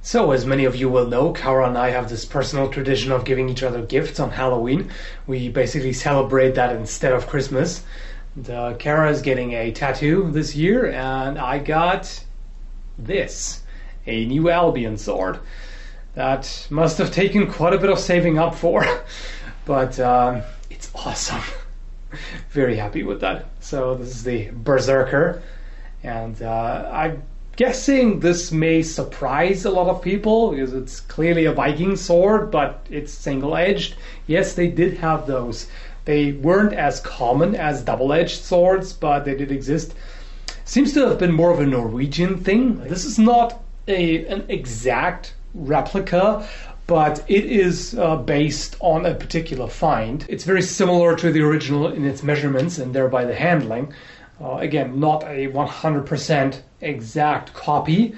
So, as many of you will know, Kara and I have this personal tradition of giving each other gifts on Halloween. We basically celebrate that instead of Christmas. And, Kara is getting a tattoo this year, and I got this, a new Albion sword. That must have taken quite a bit of saving up for, but it's awesome. Very happy with that. So this is the Berserkr, and I'm guessing this may surprise a lot of people because it's clearly a Viking sword, but it's single-edged. Yes, they did have those. They weren't as common as double-edged swords, but they did exist. Seems to have been more of a Norwegian thing. This is not an exact replica, but it is based on a particular find. It's very similar to the original in its measurements and thereby the handling. Again, not a 100% exact copy,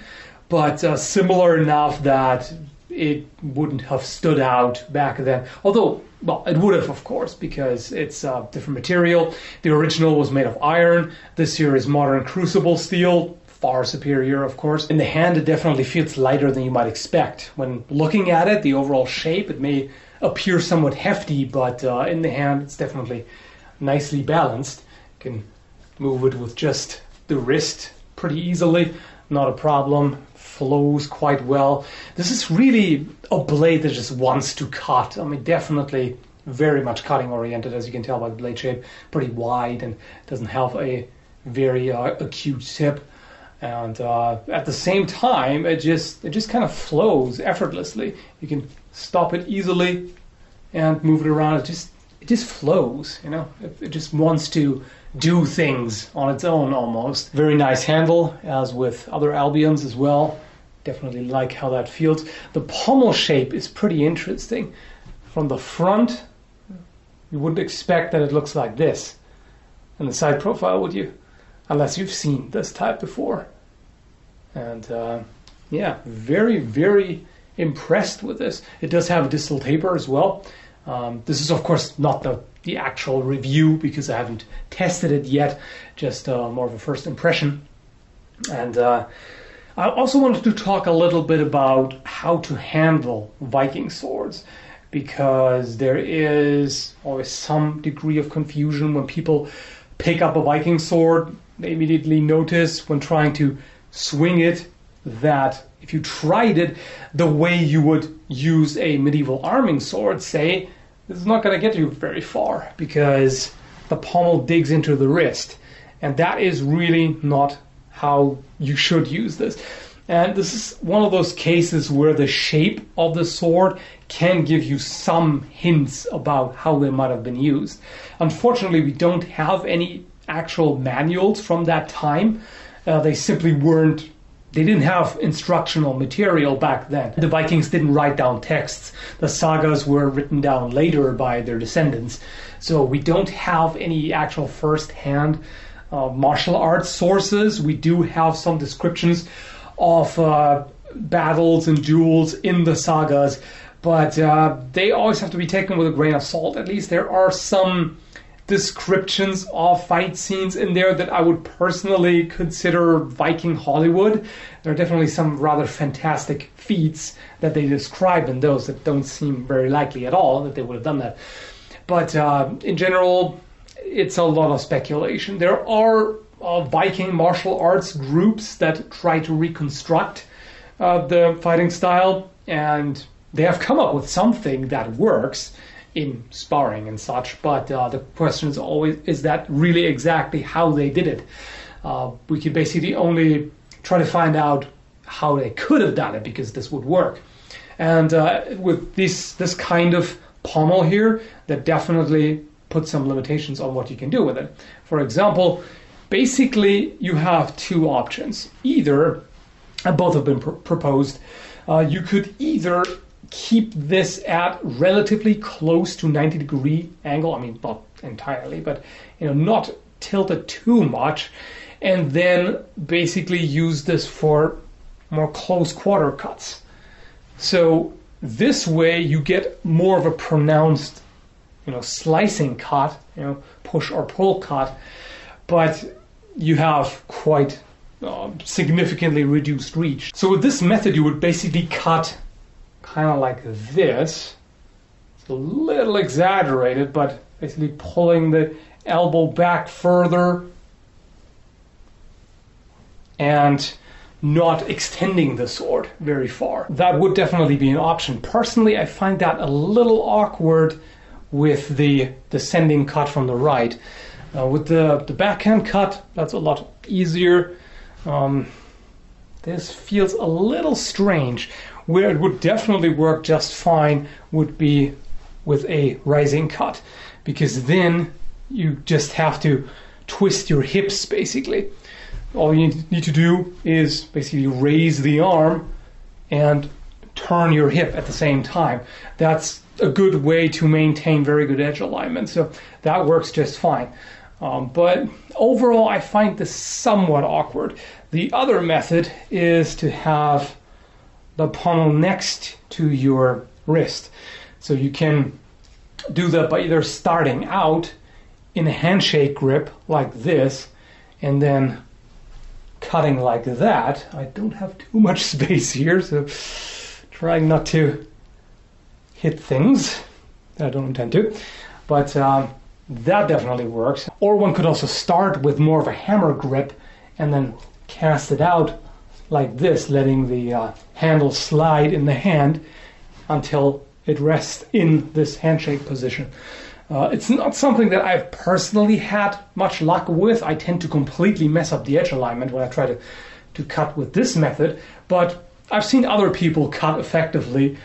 but similar enough that it wouldn't have stood out back then. Although, well, it would have, of course, because it's a different material. The original was made of iron. This here is modern crucible steel. Far superior, of course. In the hand, it definitely feels lighter than you might expect. When looking at it, the overall shape, it may appear somewhat hefty, but in the hand, it's definitely nicely balanced. You can move it with just the wrist pretty easily, not a problem. Flows quite well. This is really a blade that just wants to cut. I mean, definitely very much cutting oriented, as you can tell by the blade shape. Pretty wide and doesn't have a very acute tip. And at the same time, it just kind of flows effortlessly. You can stop it easily and move it around. It just flows, you know. It just wants to do things on its own almost. Very nice handle, as with other Albions as well. Definitely like how that feels. The pommel shape is pretty interesting. From the front, you wouldn't expect that it looks like this in the side profile, would you? Unless you've seen this type before. And yeah, very, very impressed with this. It does have a distal taper as well. This is, of course, not the actual review because I haven't tested it yet, just more of a first impression. And I also wanted to talk a little bit about how to handle Viking swords, because there is always some degree of confusion when people pick up a Viking sword. They immediately notice when trying to swing it that if you tried it the way you would use a medieval arming sword, say, this is not going to get you very far because the pommel digs into the wrist, and that is really not how you should use this. And this is one of those cases where the shape of the sword can give you some hints about how they might have been used. Unfortunately, we don't have any actual manuals from that time. They simply weren't. They didn't have instructional material back then. The Vikings didn't write down texts. The sagas were written down later by their descendants. So we don't have any actual first-hand martial arts sources. We do have some descriptions of battles and duels in the sagas, but they always have to be taken with a grain of salt. At least there are some descriptions of fight scenes in there that I would personally consider Viking Hollywood. There are definitely some rather fantastic feats that they describe in those that don't seem very likely at all that they would have done that. But in general, it's a lot of speculation. There are Viking martial arts groups that try to reconstruct the fighting style, and they have come up with something that works in sparring and such, but the question is always, is that really exactly how they did it? We could basically only try to find out how they could have done it, because this would work. And with this kind of pommel here, that definitely puts some limitations on what you can do with it. For example, basically you have two options. Either, and both have been proposed, you could either keep this at relatively close to 90-degree angle. I mean, not entirely, but not tilt it too much, and then basically use this for more close quarter cuts. So this way you get more of a pronounced, slicing cut, push or pull cut, but you have quite significantly reduced reach. So with this method, you would basically cut kind of like this. It's a little exaggerated, but basically pulling the elbow back further and not extending the sword very far. That would definitely be an option. Personally, I find that a little awkward with the descending cut from the right. With the backhand cut, that's a lot easier. This feels a little strange. Where it would definitely work just fine would be with a rising cut, because then you just have to twist your hips basically. All you need to do is basically raise the arm and turn your hip at the same time. That's a good way to maintain very good edge alignment, so that works just fine. But overall, I find this somewhat awkward. The other method is to have the pommel next to your wrist. So you can do that by either starting out in a handshake grip like this and then cutting like that. I don't have too much space here, so trying not to hit things that I don't intend to. But that definitely works. Or one could also start with more of a hammer grip and then cast it out like this, letting the handle slide in the hand until it rests in this handshake position. It's not something that I've personally had much luck with. I tend to completely mess up the edge alignment when I try to cut with this method, but I've seen other people cut effectively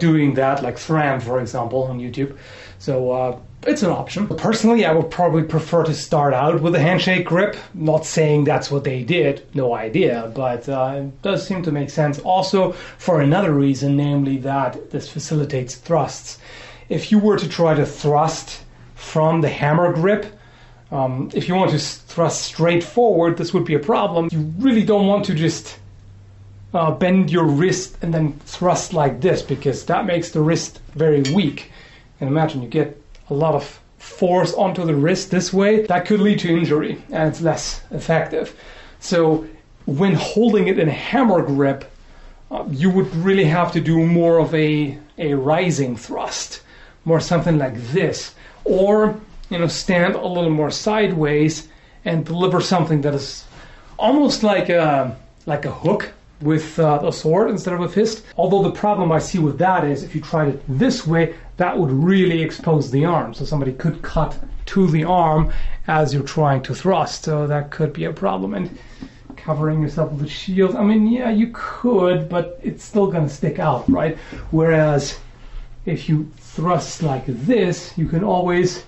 doing that, like Thram, for example, on YouTube. So it's an option. Personally, I would probably prefer to start out with a handshake grip. Not saying that's what they did, no idea, but it does seem to make sense. Also, for another reason, namely that this facilitates thrusts. If you were to try to thrust from the hammer grip, if you want to thrust straight forward, this would be a problem. You really don't want to just bend your wrist and then thrust like this, because that makes the wrist very weak. And imagine you get a lot of force onto the wrist this way, that could lead to injury and it's less effective. So when holding it in a hammer grip, you would really have to do more of a rising thrust, more something like this, or stand a little more sideways and deliver something that is almost like a hook with a sword instead of a fist. Although the problem I see with that is if you tried it this way, that would really expose the arm. So somebody could cut to the arm as you're trying to thrust. So that could be a problem. And covering yourself with a shield, I mean, yeah, you could, but it's still going to stick out, right? Whereas if you thrust like this, you can always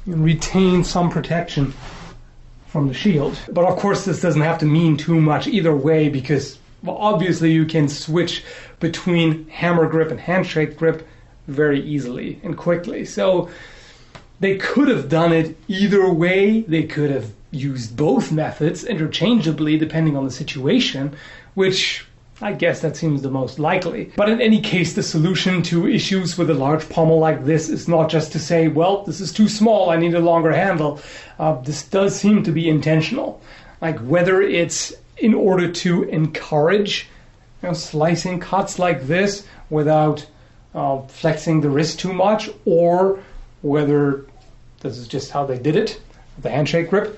retain some protection from the shield. But of course, this doesn't have to mean too much either way, because well, obviously you can switch between hammer grip and handshake grip very easily and quickly. So they could have done it either way. They could have used both methods interchangeably depending on the situation, which I guess that seems the most likely. But in any case, the solution to issues with a large pommel like this is not just to say, well, this is too small, I need a longer handle. This does seem to be intentional. Like whether it's in order to encourage slicing cuts like this without flexing the wrist too much, or whether this is just how they did it, the handshake grip.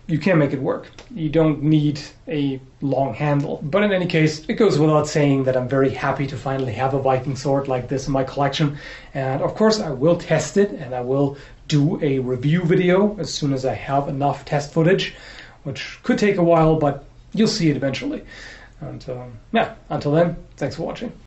You can make it work. You don't need a long handle. But in any case, it goes without saying that I'm very happy to finally have a Viking sword like this in my collection. And of course, I will test it and I will do a review video as soon as I have enough test footage, which could take a while, but you'll see it eventually. And yeah, until then, thanks for watching.